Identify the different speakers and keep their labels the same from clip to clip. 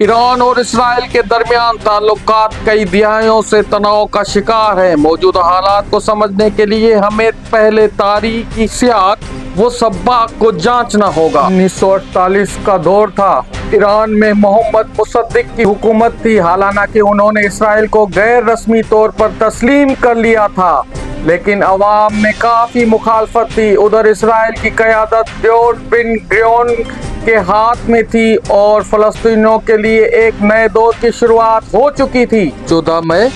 Speaker 1: Iran और Israel के दरमियान ताल्लुकात कई दिहाइयों से तनाव का शिकार है। मौजूदा हालात को समझने के लिए हमें पहले तारीखी सियाक वो सबक को जांचना होगा। 1948 का दौर था। ईरान में मोहम्मद मुसद्दिक की हुकूमत थी। हालांकि उन्होंने इसराइल को गैर रस्मी तौर पर तस्लीम कर लिया था, लेकिन अवाम में काफी मुखालफत थी। उधर इसराइल की क़यादत डेविड बेन गुरियन के हाथ में थी और फलस्तीनियों के लिए एक नए दौर की शुरुआत हो चुकी थी। 14 मई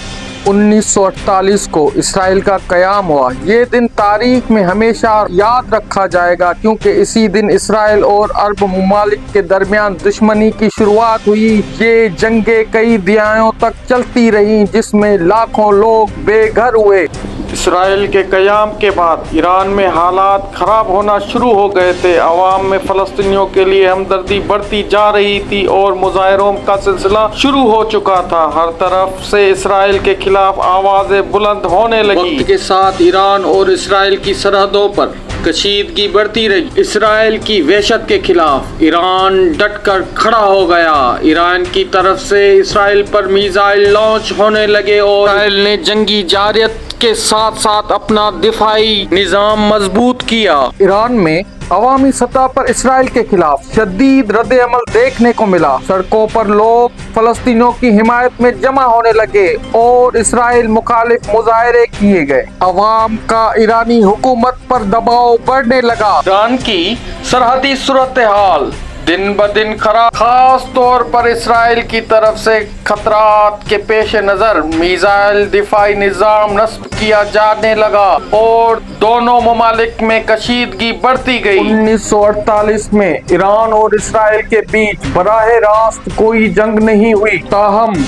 Speaker 1: 1948 को इसराइल का क़याम हुआ। ये दिन तारीख में हमेशा याद रखा जाएगा, क्योंकि इसी दिन इसराइल और अरब ममालिक के दरमियान दुश्मनी की शुरुआत हुई। ये जंगें कई दिहाइयों तक चलती रहीं, जिसमें लाखों लोग बेघर हुए। इसराइल के क़याम के बाद ईरान में हालात ख़राब होना शुरू हो गए थे। अवाम में फ़लस्तीनियों के लिए हमदर्दी बढ़ती जा रही थी और मुजाहरों का सिलसिला शुरू हो चुका था। हर तरफ से इसराइल के खिलाफ आवाज़ें बुलंद होने लगी। वक्त के साथ ईरान और इसराइल की सरहदों पर कशीदगी बढ़ती रही। इसराइल की वहशत के खिलाफ ईरान डटकर खड़ा हो गया। ईरान की तरफ से इसराइल पर मिसाइल लॉन्च होने लगे और इसराइल ने जंगी जारियत के साथ साथ अपना दिफाई निजाम मजबूत किया। ईरान में अवामी सतह पर इसराइल के खिलाफ शदीद रद्द अमल देखने को मिला। सड़कों पर लोग फलस्तीनियों की हिमायत में जमा होने लगे और इसराइल मुखालिफ मुजाहरे किए गए। अवाम का ईरानी हुकूमत पर दबाव बढ़ने लगा। ईरान की सरहदी सूरत हाल दिन ब दिन खराब, खास तौर पर इसराइल की तरफ से खतरात के पेश नजर मिसाइल दिफाई निजाम नस्ब किया जाने लगा और दोनों ममालिक में कशीदगी बढ़ती गई। 1948 में ईरान और इसराइल के बीच बराह रास्त कोई जंग नहीं हुई, ताहम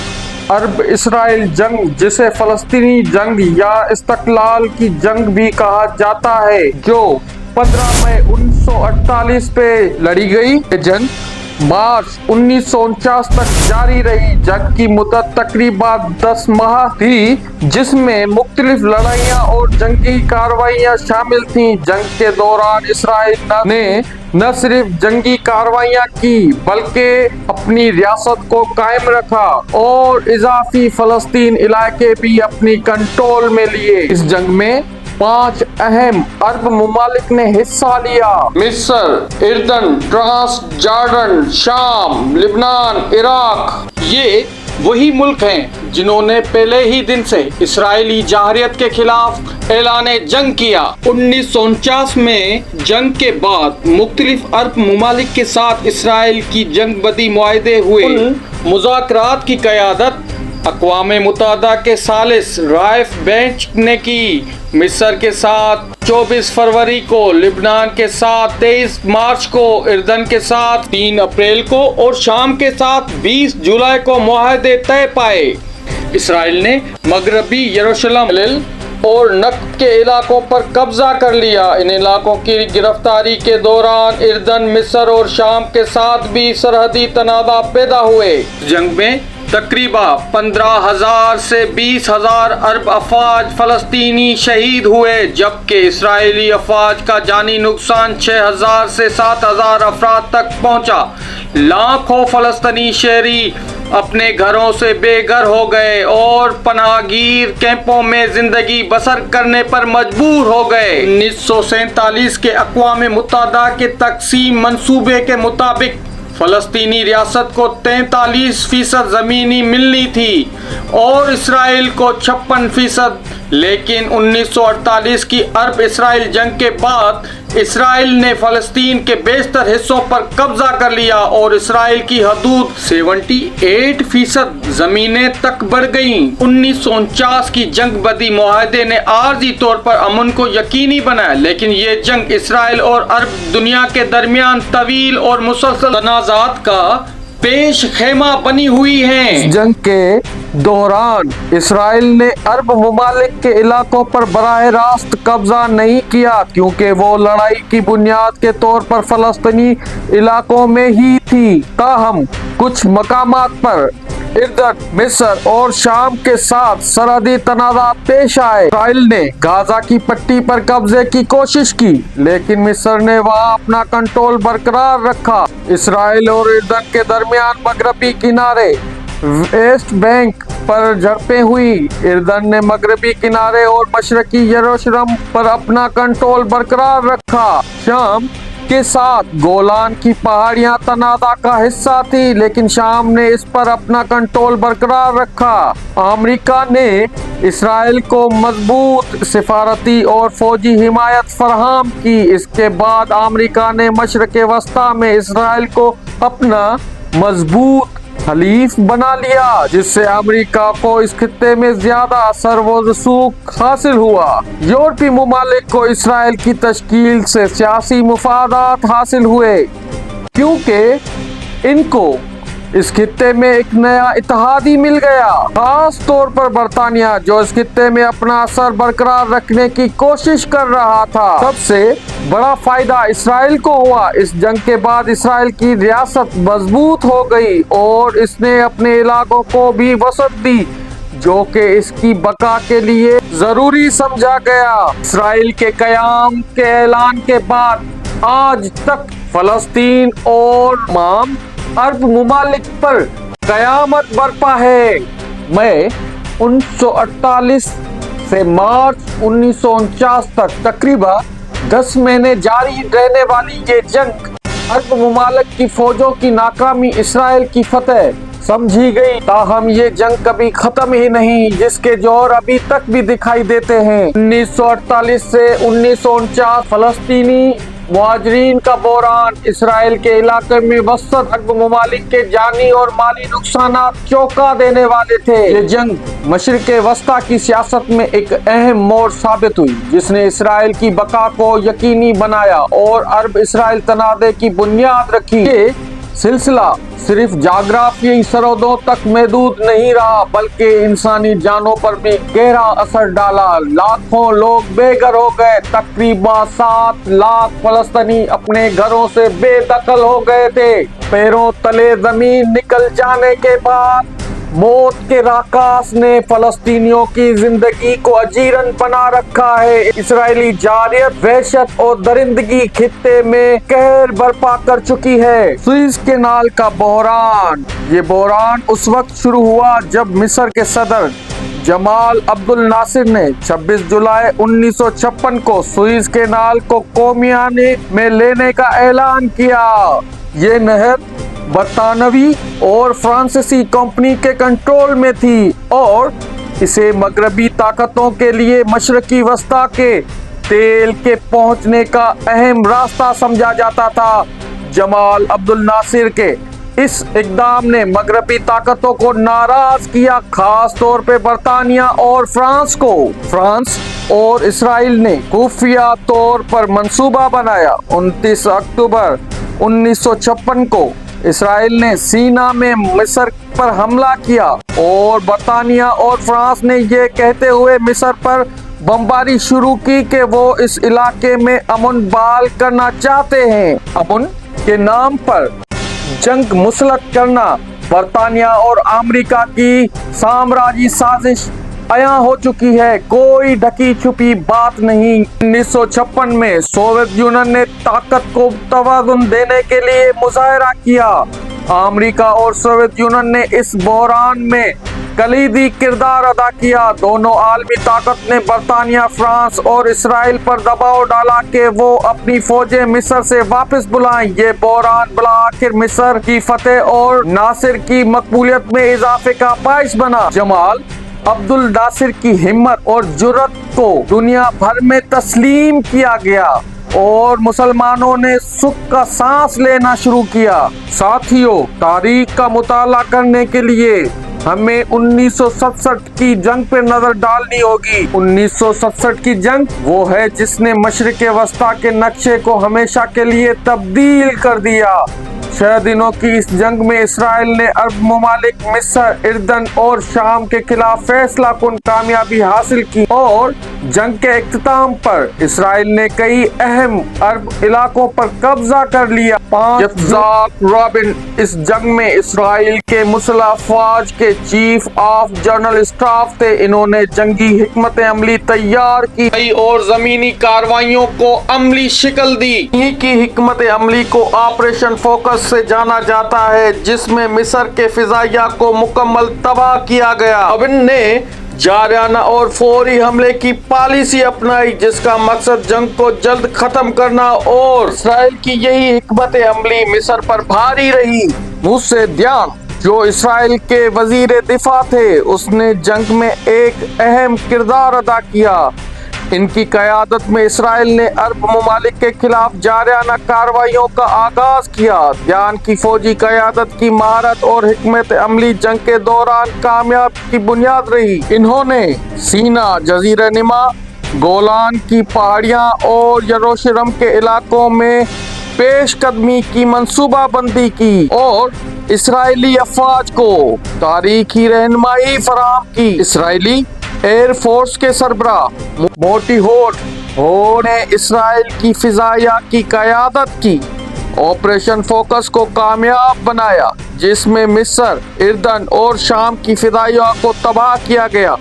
Speaker 1: अरब इसराइल जंग, जिसे फलस्तीनी जंग या इस्तकलाल की जंग भी कहा जाता है, जो 15 मई 1948 पे लड़ी गई। जंग मार्च 1949 तक जारी रही। जंग की मुद्दत तकरीबन 10 माह थी, जिसमें मुख्तलिफ लड़ाइयाँ और जंगी कार्रवाइयाँ शामिल थीं। जंग के दौरान इसराइल ने न सिर्फ जंगी कार्रवाइयाँ की, बल्कि अपनी रियासत को कायम रखा और इजाफी फलस्तीन इलाके भी अपनी कंट्रोल में लिए। इस जंग में 5 अहम अरब ममालिक ने हिस्सा लिया: मिस्र, इर्दन, ट्रांस जॉर्डन, शाम, लिबनान, इराक। ये वही मुल्क हैं जिन्होंने पहले ही दिन से इसराइली जाहरियत के खिलाफ ऐलाने जंग किया। 1949 में जंग के बाद मुख्तलिफ अरब ममालिक के साथ इसराइल की जंग बदी मुआहदे हुए। मुज़ाकरात की क़यादत अक़वाम मुत्तहिदा के सालिस राइफ बेंच ने की। मिस्र के साथ 24 फरवरी को, लिबनान के साथ 23 मार्च को, इर्दन के साथ 3 अप्रैल को और शाम के साथ 20 जुलाई को मुआहदे तय पाए। इसराइल ने मगरबी यरूशलेम और नक्ब के इलाकों पर कब्जा कर लिया। इन इलाकों की गिरफ्तारी के दौरान इर्दन, मिस्र और शाम के साथ भी सरहदी तनाज़ा पैदा हुए। जंग में तकरीबन 15,000 से 20,000 अरब अफवाज फलस्तीनी शहीद हुए, जबकि इसराइली अफवाज का जानी नुकसान 6,000 से 7,000 अफराद तक पहुंचा। लाखों फलस्तीनी शहरी अपने घरों से बेघर हो गए और पनाहगीर कैंपों में जिंदगी बसर करने पर मजबूर हो गए। 1947 के अक़वाम मुत्तहिदा के तक़सीम मंसूबे के मुताबिक फलस्तीनी रियासत को 43% ज़मीनी मिलनी थी और इसराइल को 56%, लेकिन 1948 की अरब इसराइल जंग के बाद इसराइल ने फलस्तीन के बेशतर हिस्सों पर कब्जा कर लिया और इसराइल की हदूद 78% ज़मीनें तक बढ़ गईं। 1949 की जंग बदी मुआहदे ने आर्जी तौर पर अमन को यकीनी बनाया, लेकिन ये जंग इसराइल और अरब दुनिया के दरमियान तवील और मुसलसल तनाज़ात का पेश खेमा बनी हुई हैं। जंग के दौरान इसराइल ने अरब ममालिक के इलाकों पर बराह रास्त कब्जा नहीं किया, क्योंकि वो लड़ाई की बुनियाद के तौर पर फलस्तीनी इलाकों में ही थी। ताहम कुछ मकामात पर इर्द मिस्र और शाम के साथ सरहदी तनाज़ा पेश आए। इसराइल ने गाजा की पट्टी पर कब्जे की कोशिश की, लेकिन मिस्र ने वहां अपना कंट्रोल बरकरार रखा। इसराइल और इर्दन के दरमियान मगरबी किनारे वेस्ट बैंक पर झड़पें हुई। इर्दन ने मगरबी किनारे और मशरकी यरूशलेम पर अपना कंट्रोल बरकरार रखा। शाम के साथ गोलान की पहाड़ियां तनाज़ा का हिस्सा थी, लेकिन शाम ने इस पर अपना कंट्रोल बरकरार रखा। अमेरिका ने इसराइल को मजबूत सिफारती और फौजी हिमायत फराहम की। इसके बाद अमेरिका ने मशरक़ वस्ता में इसराइल को अपना मजबूत हलीफ बना लिया, जिससे अमेरिका को इस खित्ते में ज्यादा असर व रसूख हासिल हुआ। यूरोपीय ममालिक को इसराइल की तश्कील से सियासी मुफादात हासिल हुए, क्योंकि इनको इस खित्ते में एक नया इत्तेहादी मिल गया, खास तौर पर बरतानिया, जो इस खित्ते में अपना असर बरकरार रखने की कोशिश कर रहा था। सबसे बड़ा फायदा इसराइल को हुआ। इस जंग के बाद इसराइल की रियासत मजबूत हो गई और इसने अपने इलाकों को भी वसअत दी, जो कि इसकी बका के लिए जरूरी समझा गया। इसराइल के कयाम के ऐलान के बाद आज तक फलस्तीन और तमाम अरब ममालिक पर कयामत बरपा है। मई 1948 से मार्च 1949 तक तकरीबन 10 महीने जारी रहने वाली ये जंग अरब ममालिक की फौजों की नाकामी इसराइल की फतह समझी गई। ताहम ये जंग कभी खत्म ही नहीं, जिसके जोर अभी तक भी दिखाई देते हैं। 1948 से 1949 फलस्तीनी मुहाजिरीन का बहरान इसराइल के इलाके में वसत अरब ममालिक के जानी और माली नुकसानात चौंका देने वाले थे। ये जंग मशरिक वस्ता की सियासत में एक अहम मोड़ साबित हुई, जिसने इसराइल की बका को यकीनी बनाया और अरब इसराइल तनाज़े की बुनियाद रखी। ये सिलसिला सिर्फ जाग्राफियाई सरहदों तक महदूद नहीं रहा, बल्कि इंसानी जानों पर भी गहरा असर डाला। लाखों लोग बेघर हो गए। तकरीबन 7 लाख फलस्तीनी अपने घरों से बेदखल हो गए थे। पैरों तले जमीन निकल जाने के बाद मौत के राकास ने फलस्तीनियों की जिंदगी को अजीरन बना रखा है। इसराइली जारियत, वहशत और दरिंदगी खित्ते में कहर बर्पा कर चुकी है। सुएज कैनाल का बहरान। ये बहरान उस वक्त शुरू हुआ जब मिस्र के सदर जमाल अब्दुल नासिर ने 26 जुलाई 1956 को सुएज कैनाल को कौमियाने में लेने का ऐलान किया। ये नहर बरतानवी और फ्रांसीसी कंपनी के कंट्रोल में थी और इसे मगरबी ताकतों के लिए मशरकी वस्ता के तेल के पहुंचने का अहम रास्ता समझा जाता था। जमाल अब्दुल नासिर के इस इक़दाम ने मगरबी ताकतों को नाराज किया, खास तौर पे बरतानिया और फ्रांस को। फ्रांस और इसराइल ने खुफिया तौर पर मंसूबा बनाया। 29 अक्टूबर 1956 को इसराइल ने सीना में मिस्र पर हमला किया और बरतानिया और फ्रांस ने ये कहते हुए मिस्र पर बमबारी शुरू की कि वो इस इलाके में अमन बहाल करना चाहते हैं। अमन के नाम पर जंग मुसलत करना बरतानिया और अमेरिका की साम्राज्यी साजिश अया हो चुकी है, कोई ढकी छुपी बात नहीं। 1956 में सोवियत यूनियन ने ताकत को तवाज़ुन देने के लिए मुजाहरा किया। अमेरिका और सोवियत यूनियन ने इस बहरान में कलीदी किरदार अदा किया। दोनों आलमी ताकत ने बरतानिया, फ्रांस और इसराइल पर दबाव डाला कि वो अपनी फौजें मिस्र से वापस बुलाएं। ये बहरान बला आखिर मिस्र की फतेह और नासिर की मकबूलियत में इजाफे का बाइस बना। जमाल अब्दुल नासिर की हिम्मत और जुर्रत को दुनिया भर में तस्लीम किया गया और मुसलमानों ने सुख का सांस लेना शुरू किया। साथियों, तारीख का मुताला करने के लिए हमें 1967 की जंग पर नजर डालनी होगी। 1967 की जंग वो है जिसने मशरिक वस्ता के नक्शे को हमेशा के लिए तब्दील कर दिया। 6 دنوں کی اس جنگ میں اسرائیل نے عرب ممالک مصر، اردن اور شام کے خلاف فیصلہ کن کامیابی حاصل کی اور جنگ کے اختتام پر اسرائیل نے کئی اہم عرب علاقوں پر قبضہ کر لیا۔ یتزاک رابن اس جنگ میں اسرائیل کے مسلح افواج کے چیف آف جنرل اسٹاف تھے۔ انہوں نے جنگی حکمت عملی تیار کی اور زمینی کارروائیوں کو عملی شکل دی۔ انہی کی حکمت عملی کو آپریشن فوکس سے جانا جاتا ہے، جس میں مصر کے فضائیہ کو مکمل تباہ کیا گیا۔ رابن نے جارحانہ اور فوری حملے کی پالیسی اپنائی، جس کا مقصد جنگ کو جلد ختم کرنا، اور اسرائیل کی یہی حکمت عملی مصر پر بھاری رہی۔ موسے دیان، جو اسرائیل کے وزیر دفاع تھے، اس نے جنگ میں ایک اہم کردار ادا کیا۔ ان کی قیادت میں اسرائیل نے عرب ممالک کے خلاف جارحانہ کارروائیوں کا آغاز کیا۔ دیان کی فوجی قیادت کی مہارت اور حکمت عملی جنگ کے دوران کامیابی کی بنیاد رہی۔ انہوں نے سینا، جزیرہ نما، گولان کی پہاڑیاں اور یروشلم کے علاقوں میں پیش قدمی کی منصوبہ بندی کی اور اسرائیلی افواج کو تاریخی رہنمائی فراہم کی۔ اسرائیلی ایئر فورس کے سربراہ موٹی ہور نے اسرائیل کی فضائیہ کی قیادت کی۔ آپریشن فوکس کو کامیاب بنایا، جس میں مصر، اردن اور شام کی فضائیہ کو تباہ کیا گیا۔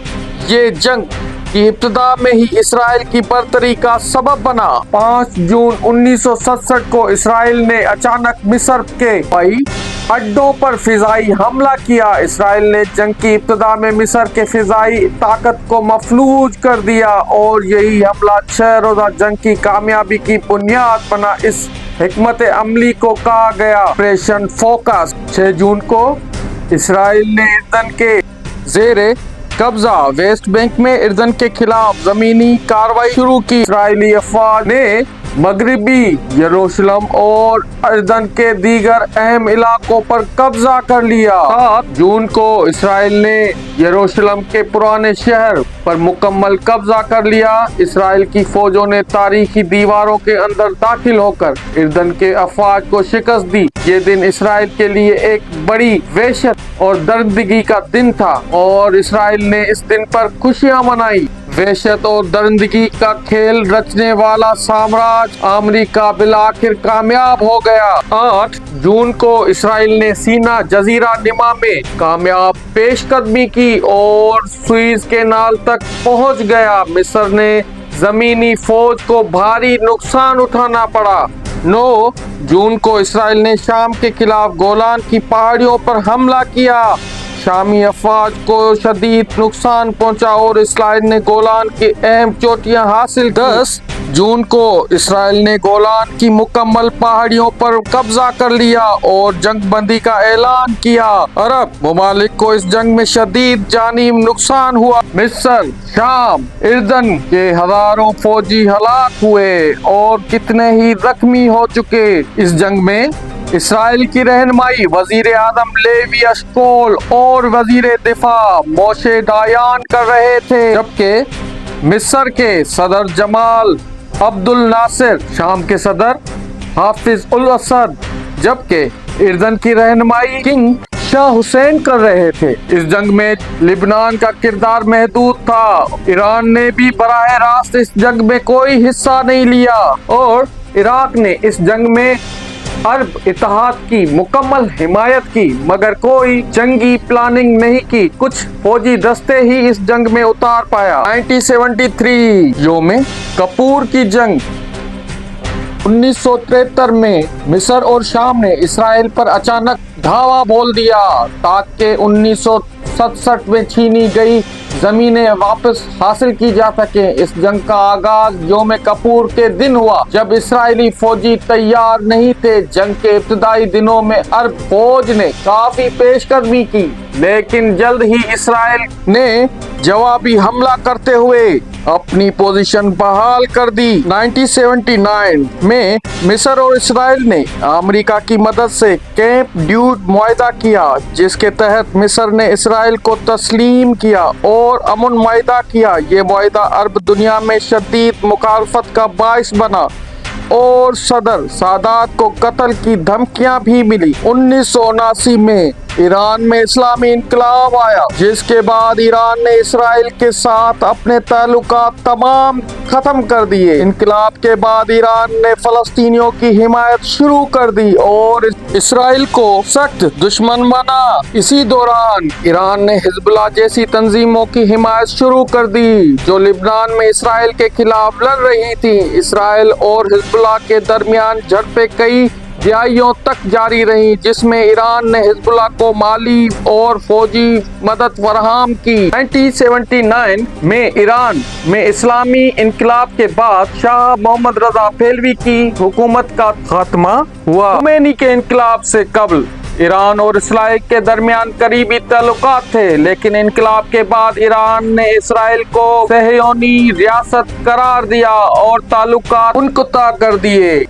Speaker 1: یہ جنگ کی ابتدا میں ہی اسرائیل کی برتری کا سبب بنا۔ 5 جون 1967 کو اسرائیل نے اچانک مصر کے ہوائی اڈوں پر فضائی حملہ کیا۔ اسرائیل نے جنگ کی ابتدا میں مصر کے فضائی طاقت کو مفلوج کر دیا اور یہی حملہ 6 روزہ جنگ کی کامیابی کی بنیاد بنا۔ اس حکمت عملی کو کہا گیا آپریشن فوکس۔ 6 جون کو اسرائیل نے اردن کے زیر قبضہ ویسٹ بینک میں اردن کے خلاف زمینی کارروائی شروع کی۔ اسرائیلی افواج نے مغربی یروشلم اور اردن کے دیگر اہم علاقوں پر قبضہ کر لیا۔ 7 جون کو اسرائیل نے یروشلم کے پرانے شہر پر مکمل قبضہ کر لیا۔ اسرائیل کی فوجوں نے تاریخی دیواروں کے اندر داخل ہو کر اردن کے افواج کو شکست دی۔ یہ دن اسرائیل کے لیے ایک بڑی وحشت اور درندگی کا دن تھا اور اسرائیل نے اس دن پر خوشیاں منائی۔ وحشت اور درندگی کا کھیل رچنے والا سامراج امریکہ بالآخر کامیاب ہو گیا۔ 8 جون کو اسرائیل نے سینا، جزیرہ نما میں کامیاب پیش قدمی کی اور سوئز کینال تک پہنچ گیا۔ مصر نے زمینی فوج کو بھاری نقصان اٹھانا پڑا۔ 9 جون کو اسرائیل نے شام کے خلاف گولان کی پہاڑیوں پر حملہ کیا۔ شامی افواج کو شدید نقصان پہنچا اور اسرائیل نے گولان کی اہم چوٹیاں حاصل کی۔ 10 جون کو اسرائیل نے گولان کی مکمل پہاڑیوں پر قبضہ کر لیا اور جنگ بندی کا اعلان کیا۔ عرب ممالک کو اس جنگ میں شدید جانی نقصان ہوا۔ مصر، شام، اردن کے ہزاروں فوجی ہلاک ہوئے اور کتنے ہی زخمی ہو چکے۔ اس جنگ میں اسرائیل کی رہنمائی وزیر اعظم لیوی اشکول اور وزیر دفاع موشے ڈایان کر رہے تھے، جبکہ مصر کے صدر جمال عبد الناصر، شام کے صدر حافظ الاسد، جبکہ اردن کی رہنمائی کنگ شاہ حسین کر رہے تھے۔ اس جنگ میں لبنان کا کردار محدود تھا۔ ایران نے بھی براہ راست اس جنگ میں کوئی حصہ نہیں لیا اور عراق نے اس جنگ میں عرب اتحاد کی مکمل حمایت کی، مگر کوئی جنگی پلاننگ نہیں کی۔ کچھ فوجی دستے ہی اس جنگ میں اتار پایا۔ 1973 یوم کپور کی جنگ۔ 1973 میں مصر اور شام نے اسرائیل پر اچانک دھاوا بول دیا تاکہ 1967 میں چھینی گئی زمینیں واپس حاصل کی جا سکیں۔ اس جنگ کا آغاز یوم کپور کے دن ہوا، جب اسرائیلی فوجی تیار نہیں تھے۔ جنگ کے ابتدائی دنوں میں عرب فوج نے کافی پیش قدمی کی، لیکن جلد ہی اسرائیل نے جوابی حملہ کرتے ہوئے اپنی پوزیشن بحال کر دی۔ 1979 میں مصر اور اسرائیل نے امریکہ کی مدد سے کیمپ ڈیوڈ معاہدہ کیا، جس کے تحت مصر نے اسرائیل کو تسلیم کیا اور امن معاہدہ کیا۔ یہ معاہدہ عرب دنیا میں شدید مخالفت کا باعث بنا और सदर सादात को कत्ल की धमकियां भी मिली। 1979 में ईरान में इस्लामी इनकलाब आया, जिसके बाद ईरान ने इसराइल के साथ अपने ताल्लुकात तमाम खत्म कर दिए। इनकलाब के बाद ईरान ने फलस्तीनियों की हिमायत शुरू कर दी और इसराइल को सख्त दुश्मन बना। इसी दौरान ईरान ने हिजबुल्लाह जैसी तंजीमों की हिमायत शुरू कर दी, जो लिबनान में इसराइल के खिलाफ लड़ रही थी। इसराइल और हिजबुल्लाह के दरमियान झड़पें कई दहाइयों तक जारी रही, जिसमें ईरान ने हिजबुल्लाह को माली और फौजी मदद फराहम की। 1979 में ईरान में इस्लामी इनकलाब के बाद शाह मोहम्मद रजा पहलवी की हुकूमत का खात्मा हुआ। खुमैनी के इनकलाब से कबल ईरान और इसराइल के दरमियान करीबी ताल्लुकात थे, लेकिन इनकलाब के बाद ईरान ने इसराइल को सहयोनी रियासत करार दिया और ताल्लुकात मुनक़ता कर दिए।